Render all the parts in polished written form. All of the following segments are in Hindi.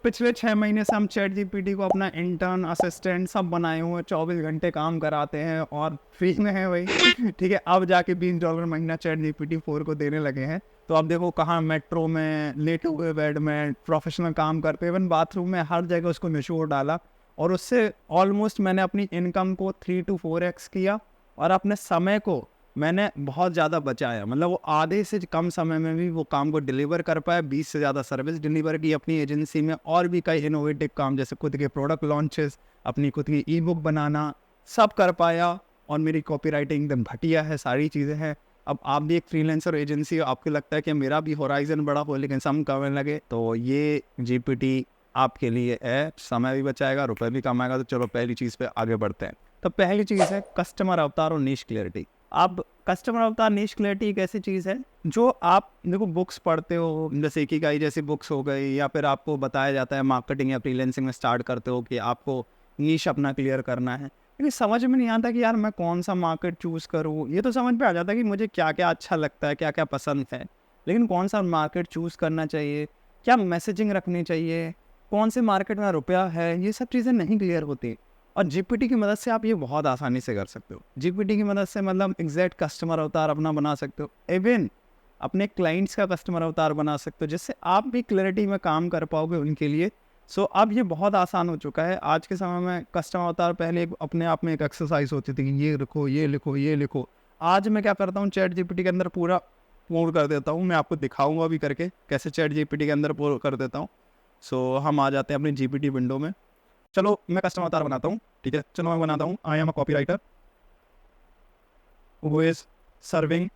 पिछले 6 महीने से हम चैट जीपीटी को अपना इंटर्न असिस्टेंट सब बनाए हुए हैं, 24 घंटे काम कराते हैं और फ्री में है भाई। ठीक है, अब जाके $20 महीना चैट जीपीटी 4 को देने लगे हैं। तो अब देखो कहाँ मेट्रो में लेटे हुए बेड में प्रोफेशनल काम करते, इवन बाथरूम में हर जगह उसको निचोड़ डाला और उससे ऑलमोस्ट मैंने अपनी इनकम को 3 to 4x किया और अपने समय को मैंने बहुत ज़्यादा बचाया। मतलब वो आधे से कम समय में भी वो काम को डिलीवर कर पाया। 20 से ज़्यादा सर्विस डिलीवर की अपनी एजेंसी में, और भी कई इनोवेटिव काम जैसे खुद के प्रोडक्ट लॉन्चेस, अपनी खुद की ई बुक बनाना, सब कर पाया। और मेरी कॉपी राइटिंग एकदम घटिया है, सारी चीज़ें हैं। अब आप भी एक फ्रीलांसर एजेंसी हो, आपको लगता है कि मेरा भी होराइजन बड़ा हो लेकिन सम कम लगे, तो ये जीपीटी आपके लिए है। समय भी बचाएगा, रुपए भी कमाएगा। तो चलो पहली चीज़ पे आगे बढ़ते हैं। तो पहली चीज़ है कस्टमर अवतार और नीश क्लैरिटी। अब कस्टमर अवतार नीश क्लैरिटी एक ऐसी चीज़ है जो आप देखो बुक्स पढ़ते हो, जैसे इकिगाई जैसी बुक्स हो गई, या फिर आपको बताया जाता है मार्केटिंग या फ्रीलांसिंग में स्टार्ट करते हो कि आपको नीश अपना क्लियर करना है, लेकिन समझ में नहीं आता कि यार मैं कौन सा मार्केट चूज़ करूँ। ये तो समझ में आ जाता है कि मुझे क्या क्या अच्छा लगता है, क्या क्या पसंद है, लेकिन कौन सा मार्केट चूज़ करना चाहिए, क्या मैसेजिंग रखनी चाहिए, कौन से मार्केट में रुपया है, ये सब चीज़ें नहीं क्लियर होती। और जीपीटी की मदद से आप ये बहुत आसानी से कर सकते हो। जीपीटी की मदद से मतलब एग्जैक्ट कस्टमर अवतार अपना बना सकते हो, इवन अपने क्लाइंट्स का कस्टमर अवतार बना सकते हो, जिससे आप भी क्लैरिटी में काम कर पाओगे उनके लिए। सो अब ये बहुत आसान हो चुका है। आज के समय में कस्टमर अवतार पहले अपने आप में एक एक्सरसाइज होती थी कि ये लिखो, ये लिखो, ये लिखो। आज मैं क्या करता हूँ, चैट जीपीटी के अंदर पूरा पूर्ण कर देता हूँ। मैं आपको दिखाऊंगा अभी करके कैसे चैट जीपीटी के अंदर पूर्ण कर देता हूँ। सो हम आ जाते हैं अपनी जीपीटी विंडो में। चलो मैं कस्टमर अवतार बनाता हूँ, ठीक है। चलो मैं बनाता हूँ, I am a copy writer who is serving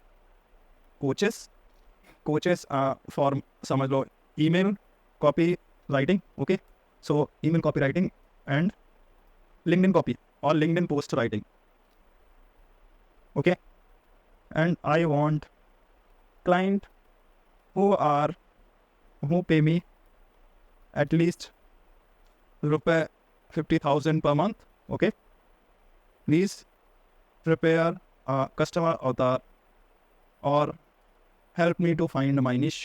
coaches for, समझ लो, email copy writing. Okay, so email copy writing and LinkedIn copy और LinkedIn post writing. Okay, and I want client who pay me at least रुपए 50,000 per month. Okay, please prepare a customer avatar or help me to find my niche.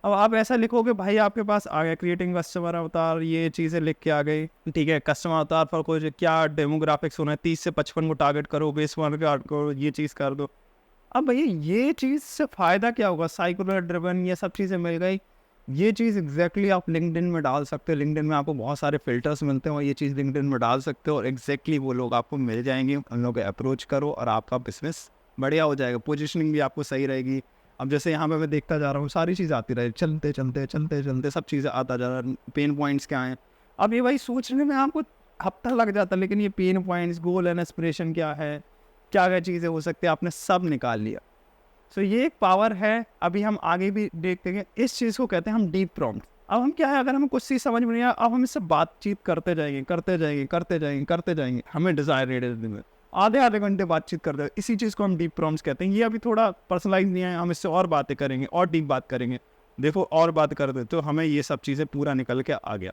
अब आप ऐसा लिखोगे भाई, आपके पास आ गया क्रिएटिंग कस्टमर अवतार, ये चीज़ें लिख के आ गई, ठीक है। कस्टमर अवतार पर कुछ क्या डेमोग्राफिक्स होना है, 30 से 55 को टारगेट करो, बेस मार्केट करो, ये चीज़ कर दो। अब भैया ये चीज़ से फ़ायदा क्या होगा, साइकोलर ड्रिवन ये सब चीज़ें मिल गई। ये चीज़ एग्जैक्टली आप लिंक्डइन में डाल सकते हो। लिंक्डइन में आपको बहुत सारे फिल्टर्स मिलते हैं और ये चीज़ लिंक्डइन में डाल सकते हो और एग्जैक्टली वो लोग आपको मिल जाएंगे। उन लोगों को अप्रोच करो और आपका बिजनेस बढ़िया हो जाएगा। पोजीशनिंग भी आपको सही रहेगी। अब जैसे यहाँ पे मैं देखता जा रहा हूँ, सारी चीज़ आती रहे, चलते चलते चलते चलते सब चीज़ें आता जा रहा है। पेन पॉइंट्स क्या हैं, अब ये भाई सोचने में आपको हफ्ता लग जाता है, लेकिन ये pen points, goal and aspiration क्या है, क्या क्या चीज़ें हो सकती है, आपने सब निकाल लिया। सो ये एक पावर है। अभी हम आगे भी देखते हैं, इस चीज़ को कहते हैं हम डीप प्रॉम्प्ट। अब हम क्या है, अगर हमें कुछ चीज़ समझ में नहीं आया, अब हम इससे बातचीत करते जाएंगे करते जाएंगे करते जाएंगे करते जाएंगे, हमें डिज़ायर रेडियस में आधे आधे घंटे बातचीत करते हैं। इसी चीज़ को हम डीप प्रॉम्प्ट्स कहते हैं। ये अभी थोड़ा पर्सनलाइज नहीं है, हम इससे और बातें करेंगे और डीप बात करेंगे। देखो और बात कर दे तो हमें ये सब चीज़ें पूरा निकल के आ गया,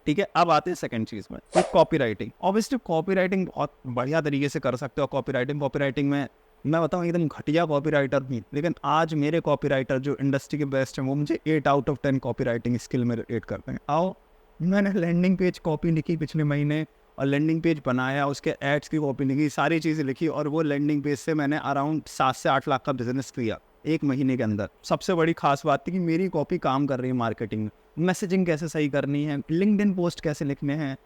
ठीक है। अब आते हैं सेकंड चीज़ में, तो copy writing. Obviously copy writing बहुत बढ़िया तरीके से कर सकते हो। कॉपी राइटिंग में मैं बताऊँ एकदम घटिया कॉपी राइटर भी, लेकिन आज मेरे कॉपी राइटर जो इंडस्ट्री के बेस्ट हैं वो मुझे 8 out of 10 copy writing skill में रेट करते हैं। आओ, मैंने लैंडिंग पेज कॉपी लिखी पिछले महीने और लैंडिंग पेज बनाया, उसके एड्स की कॉपी लिखी, सारी चीज़ें लिखी और वो लैंडिंग पेज से मैंने अराउंड 7 से 8 लाख का बिजनेस किया 1 महीने के अंदर। सबसे बड़ी खास बात थी कि मेरी कॉपी काम कर रही है मार्केटिंग में। मैसेजिंग कैसे सही करनी है, लिंक्डइन पोस्ट कैसे लिखने हैं,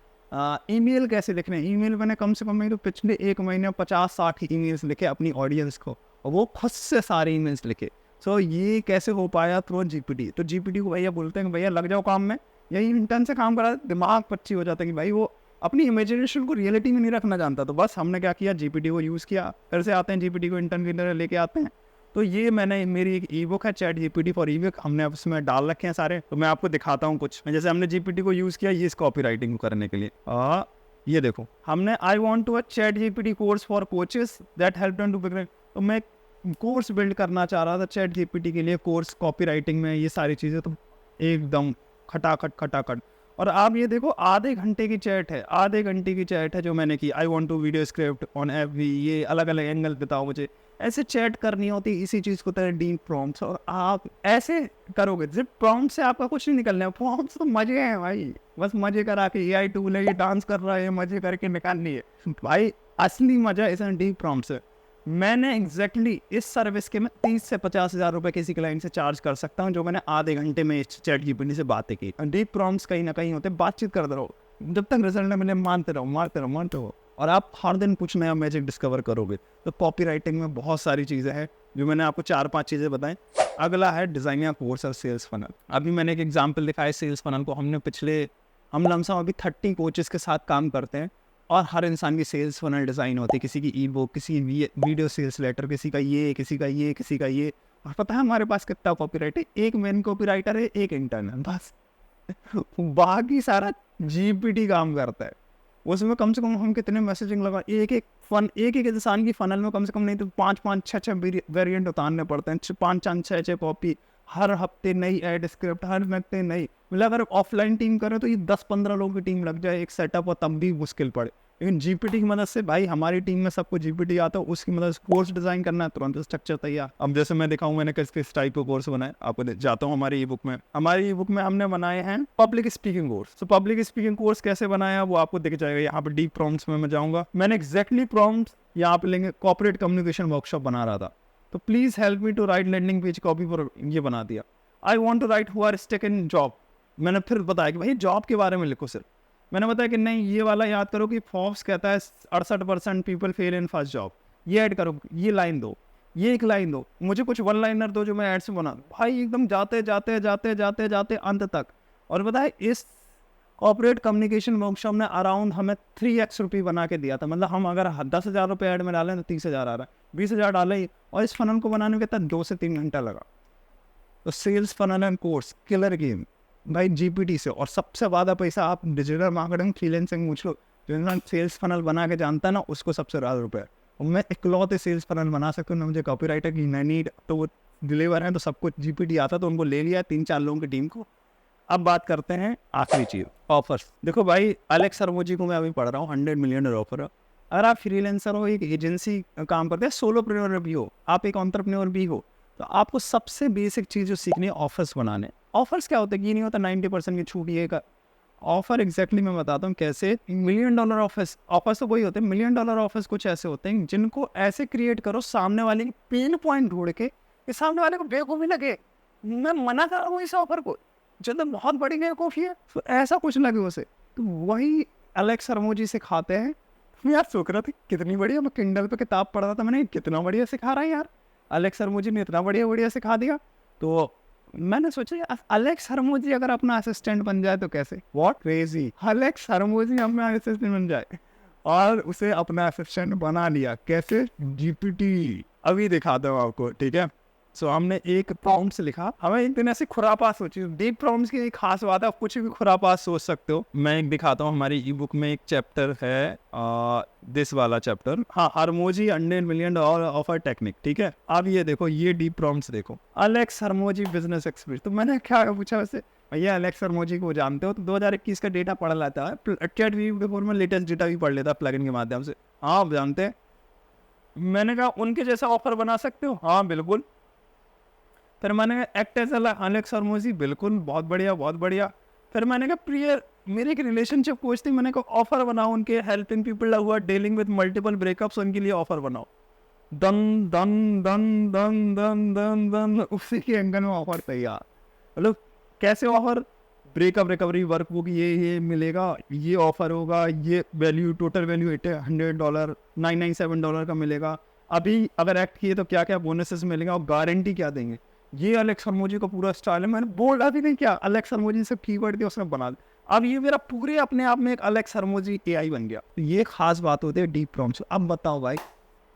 ईमेल कैसे लिखने हैं। ईमेल मैंने कम से कम नहीं तो पिछले 1 महीने में 50-60 ईमेल्स लिखे अपनी ऑडियंस को, और वो खुद से सारे ईमेल्स लिखे। सो ये कैसे हो पाया, थ्रू जीपीटी। तो जीपीटी को भैया बोलते हैं कि भैया लग जाओ काम में, यही इंटर्न से काम करा, दिमाग पच्ची हो जाता है कि भाई वो अपनी इमेजिनेशन को रियलिटी में नहीं रखना जानता। तो बस हमने क्या किया, जीपीटी को यूज़ किया। फिर से आते हैं जीपीटी को इंटर्न की तरह लेके आते हैं। तो ये मैंने, मेरी एक ई बुक है chat GPT for E book, हमने उसमें डाल रखे हैं सारे। तो मैं आपको दिखाता हूँ कुछ, जैसे हमने जीपीटी को यूज़ किया ये इस कॉपी राइटिंग करने के लिए। ये देखो, हमने I want to a chat GPT course for coaches that help them to begin. तो मैं कोर्स बिल्ड करना चाह रहा था चैट जीपीटी के लिए, कोर्स कॉपी राइटिंग में, ये सारी चीज़ें तो एकदम खटाखट खटाखट। और आप ये देखो, आधे घंटे की चैट है, आधे घंटे की चैट है जो मैंने की। I want to video script on every, ये अलग अलग एंगल बताओ मुझे। ऐसे चैट करनी होती इसी चीज़ को तरह डीप प्रॉम्प्ट्स, और आप ऐसे करोगे जब प्रॉम्प्ट से आपका कुछ नहीं निकलना है। प्रॉम्प्ट्स तो मजे हैं भाई, बस मजे करा के एआई टूल है, ये डांस कर रहा है, मजे करके निकालनी है भाई। असली मजा इस डीप प्रॉम्प्ट से। मैंने एग्जैक्टली इस सर्विस के मैं 30 से 50 हज़ार रुपये किसी क्लाइंट से चार्ज कर सकता हूँ, जो मैंने आधे घंटे में इस चैट जीपीटी से बातें की। डीप प्रॉम्प्ट्स कहीं ना कहीं होते, बातचीत करते रहो, जब तक रिजल्ट ना मिले मानते रहो, मारते रहो, और आप हर दिन कुछ नया मैजिक डिस्कवर करोगे। तो कॉपी राइटिंग में बहुत सारी चीज़ें हैं, जो मैंने आपको 4-5 चीज़ें बताएं। अगला है डिज़ाइन कोर्स और सेल्स फनल। अभी मैंने एक एग्जाम्पल दिखाया सेल्स फनल को। हम लमसम अभी 30 कोचेस के साथ काम करते हैं, और हर इंसान की सेल्स फनल डिज़ाइन होती है, किसी की ई बुक, किसी की वीडियो सेल्स लेटर, किसी का ये, किसी का ये, किसी का ये। और पता है हमारे पास कितना कॉपी राइटर है? एक मेन कॉपी राइटर है, एक इंटर्नल, बस बाकी सारा जीपीटी काम करता है। उसमें कम से कम हम कितने मैसेजिंग लगा, एक एक इंसान की फनल में कम से कम नहीं तो 5-5, 6-6 वेरिएंट उतारने पड़ते हैं, 5-5, 6-6 कॉपी, हर हफ्ते नई एड स्क्रिप्ट, हर हफ्ते नई। मतलब अगर ऑफलाइन टीम करें तो ये 10-15 लोगों की टीम लग जाए एक सेटअप, और तब भी मुश्किल पड़े। लेकिन जीपीटी की मदद से भाई, हमारी टीम में सबको जीपीटी आता है, उसकी मदद से कोर्स डिजाइन करना है, तुरंत स्ट्रक्चर तैयार। अब जैसे मैं दिखाऊं मैंने किस टाइप का कोर्स बनाया, आपको जाता हूँ हमारी ई बुक में हमने बनाए हैं पब्लिक स्पीकिंग कोर्स। तो पब्लिक स्पीकिंग कोर्स कैसे बनाया वो आपको दिख जाएगा। यहाँ पे डीप प्रॉम्प्ट्स में मैं जाऊंगा, मैंने एग्जैक्टली प्रॉम्प्ट्स यहाँ पे लेंगे, कॉर्पोरेट कम्युनिकेशन वर्कशॉप बना रहा था, तो please help me to write landing page copy पर ये बना दिया। I want to write who are stuck in job. मैंने फिर बताया कि भाई जॉब के बारे में लिखो सिर्फ। मैंने बताया कि नहीं, ये वाला याद करो कि फोर्ब्स कहता है 68% people fail in first job, ये ऐड करो, ये लाइन दो, ये एक लाइन दो, मुझे कुछ वन लाइनर दो जो मैं ऐड से बना भाई, एकदम जाते जाते जाते जाते जाते अंत तक। और बताए इस कॉर्पोरेट कम्युनिकेशन वर्कशॉप ने अराउंड हमें 3x रुपये बना के दिया था। मतलब हम अगर 10,000 रुपये ऐड में डालें तो 30,000 आ रहा है, 20,000 डाले ही, और इस फनल को बनाने में कितना 2 से 3 घंटा लगा। तो sales funnel and course killer game भाई जीपीटी से। और सबसे ज़्यादा पैसा आप डिजिटल मार्केटिंग फ्रीलांसिंग पूछ लो, जो इंसान सेल्स फनल बना के जानता है ना, उसको सबसे ज़्यादा रुपये। और मैं इकलौते सेल्स फनल बना सकता हूँ ना, मुझे कॉपी राइटर की नीड, तो वो डिलीवर है, तो सब कुछ जीपीटी आता, तो उनको ले लिया 3-4 लोगों की टीम को। अब बात करते हैं आखिरी चीज़, ऑफर्स। देखो भाई, एलेक्स हरमोजी को मैं अभी पढ़ रहा हूँ, $100 मिलियन ऑफर। अगर आप फ्रीलांसर हो, एक एजेंसी काम करते हैं, सोलोप्रेन्योर भी हो, आप एक एंटरप्रेन्योर भी हो, तो आपको सबसे बेसिक चीज़ जो सीखनी है ऑफर्स बनाने। ऑफर्स क्या होता है कि नहीं होता 90% की छूट ये का ऑफर। एग्जैक्टली मैं बताता हूँ कैसे। $1 मिलियन ऑफर्स तो वही होते हैं, $1 मिलियन ऑफर्स कुछ ऐसे होते हैं जिनको ऐसे क्रिएट करो सामने वाले की पेन पॉइंट ढूंढ के, कि सामने वाले को बेवकूफ़ी लगे, मैं मना कर रहा हूँ इस ऑफर को, जब तो बहुत बड़ी बेवकूफ़ी है, तो ऐसा कुछ लगे उसे। तो वही एलेक्स हरमोजी सिखाते हैं। मैं यार सोच रहा था कितनी बढ़िया, मैं किंडल पे किताब पढ़ रहा था, मैंने कितना बढ़िया सिखा रहा है यार, एलेक्स हरमोजी ने इतना बढ़िया सिखा दिया। तो मैंने सोचा यार एलेक्स हरमोजी अगर अपना असिस्टेंट बन जाए तो कैसे, व्हाट क्रेजी, एलेक्स हरमोजी अपना असिस्टेंट बन जाए, और उसे अपना असिस्टेंट बना लिया। कैसे? जीपीटी। अभी दिखाता हूँ आपको, ठीक है। सो हमने एक प्रॉम्प्ट लिखा, हमें एक दिन ऐसी खुरापात सोची। डीप प्रॉम्प्ट्स की एक खास बात है, आप कुछ भी खुरापात सोच सकते हो। मैं एक दिखाता हूँ, हमारी ई बुक में एक चैप्टर है, दिस वाला चैप्टर, हाँ, हरमोजी $100 मिलियन ऑफर टेक्निक, ठीक है। अब ये देखो, ये डीप प्रॉम्प्ट्स देखो, एलेक्स हरमोजी बिजनेस एक्सपर्ट। तो मैंने क्या पूछा वैसे, भैया एलेक्स हरमोजी को जानते हो? तो 2021 का डेटा पढ़ लेता है, चैट के में लेटेस्ट डेटा भी पढ़ लेता है प्लगइन के माध्यम से। हाँ, आप जानते हैं। मैंने कहा उनके जैसा ऑफर बना सकते हो? हाँ बिल्कुल। फिर मैंने कहा एक्ट एज एलेक्स हरमोजी, बिल्कुल, बहुत बढ़िया। फिर मैंने कहा प्रिय, मेरी एक रिलेशनशिप कोच थी, मैंने कहा ऑफर बनाओ उनके, हेल्पिंग पीपल हुआ डीलिंग विद मल्टीपल ब्रेकअप्स, उनके लिए ऑफर बनाओ। दन दन दन दन दन दन दन, उसी के एंगल में ऑफर तैयार। मतलब कैसे offer? Breakup recovery work book, ये मिलेगा, ये ऑफर होगा, ये वैल्यू, टोटल वैल्यू $800, $997 का मिलेगा। अभी अगर एक्ट किए तो क्या क्या बोनसेस मिलेंगे, और गारंटी क्या देंगे। ये एलेक्स हरमोजी का पूरा स्टाइल है। मैंने बोला भी नहीं, क्या एलेक्स हरमोजी से कीवर्ड दिया, उसने बना दिया। अब ये मेरा पूरे अपने आप में एक एलेक्स हरमोजी एआई बन गया। तो ये खास बात होती है डीप प्रॉम्प्ट्स। अब बताओ भाई,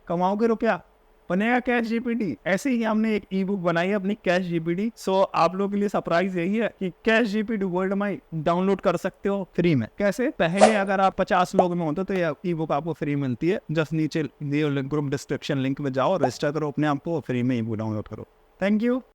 कमाओगे रुपया, बनेगा कैश जीपीटी। ऐसे ही हमने एक ई बुक बनाई है अपनी, कैश जीपीटी। सो आप लोगों के लिए सरप्राइज यही है कि cash GPT world my download कर सकते हो फ्री में। कैसे? पहले अगर आप 50 लोग में होते तो ये ई बुक आपको फ्री मिलती है। जस्ट नीचे ग्रुप डिस्क्रिप्शन लिंक में जाओ, रजिस्टर करो अपने आप को, फ्री में ई बुक डाउनलोड करो। Thank you.